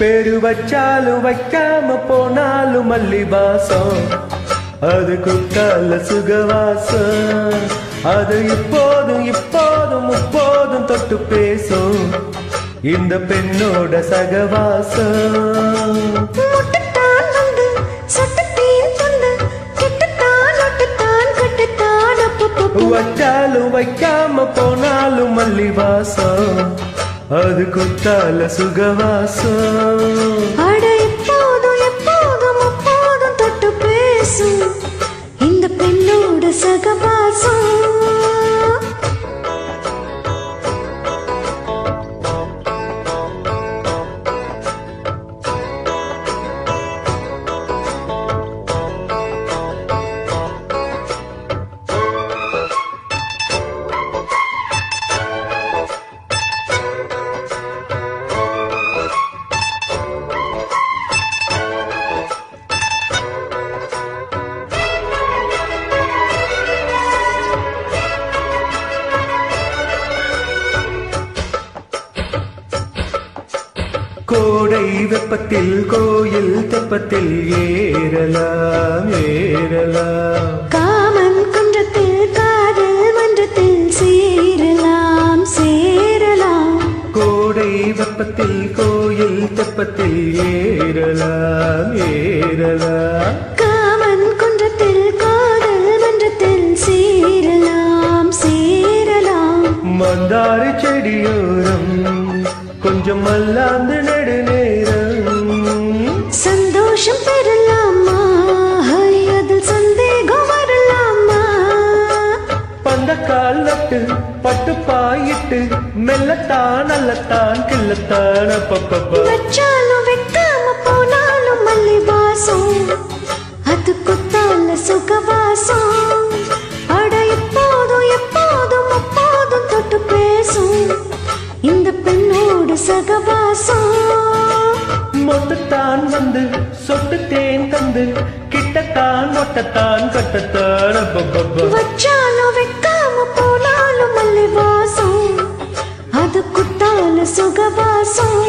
பேரு வச்சாலும் வைக்காம போனாலும் மல்லி வாசம், அது குத்தால சுகவாசம். அது இப்போதும் இப்போதும் முப்போதும் தொட்டு பேசும் இந்த பெண்ணோட சகவாசம். வச்சாலும் வைக்காம போனாலும் மல்லி வாசம், அது குத்தால சுகவாசம். எப்போதும் எப்போதும் எப்போதும் தொட்டு பேசும் இந்த பெண்ணோட சகவாசம். கோடை வெப்பத்தில் கோயில் தெப்பத்தில் ஏறலாம் ஏறலாம். காமன் குன்றத்தில் காதல் மன்றத்தில் சேரலாம் சேரலாம். கோடை வெப்பத்தில் கோயில் தெப்பத்தில் ஏறலாம் ஏறலாம். காமன் குன்றத்தில் காதல் மன்றத்தில் சேரலாம் சேரலாம். மந்தாரி செடியோரம் கொஞ்சம் மல்லாந்து நெடுநேரம் சந்தோஷம் பெறலாமா, அதில் சந்தேகம் வரலாமா? பந்தக்கால் நட்டு பட்டு பாயிட்டு மெல்லத்தான் அல்லத்தான் கிள்ளத்தான். வச்சாலும் வைக்காம போனாலும் மல்லி வாசம், அது குத்தால சுகவாசம். அட எப்போதும் எப்போதும் எப்போதும் தொட்டு பேசும் இந்த பெண்ணோட சகவாசம். மொத்தத்தான் வந்து சொட்டு தேன் தந்து கிட்டத்தான் மொட்டத்தான் கட்டத்தான். வச்சாலும் வைக்காம போனாலும் மல்லி வாசம், அது குத்தால சுகவாசம்.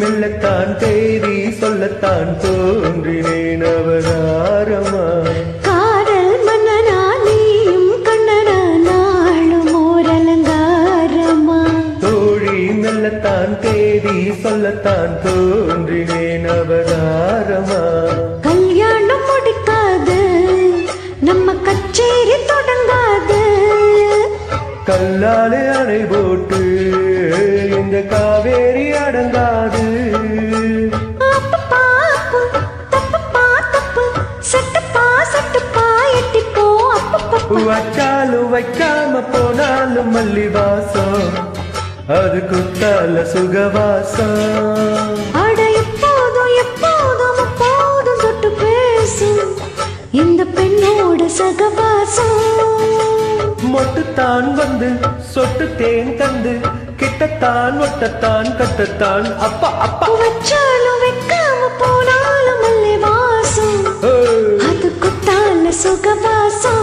மெல்லத்தான் தேதி சொல்லத்தான் தோன்றினேன் அவதாரமா. காதல் மன்னனா நீயும் கண்ணனா நாளும் ஓர் அலங்காரமா. தோழி மெல்லத்தான் தேதி சொல்லத்தான் தோன்றினேன் அவதாரமா. கல்யாணம் முடிக்காது நம்ம கச்சேரி தொடங்காது. கல்லாலே அணை போட்டு இந்த காவேரி அடங்காது. வச்சாலும் வைக்காம போனாலும் மல்லி வாசம், அது குத்தால சுகவாசம். அட எப்போதும் எப்போதும் எப்போதும் தொட்டு பேசும் இந்த பெண்ணோட சகவாசம். மொட்டுத்தான் வந்து சொட்டு தேன் தந்து கிட்டத்தான் ஒட்டத்தான் கட்டத்தான். அப்பா அப்பா வச்சாலும் வைக்காம போனாலும் மல்லி வாசம், அது குத்தால சுகவாசம்.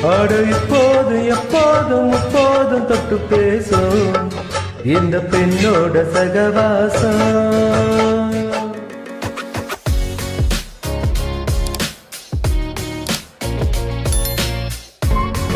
ஆட இப்போதும் எப்போதும் முப்போதும் தொட்டு பேசும் இந்த பெண்ணோட சகவாசம்.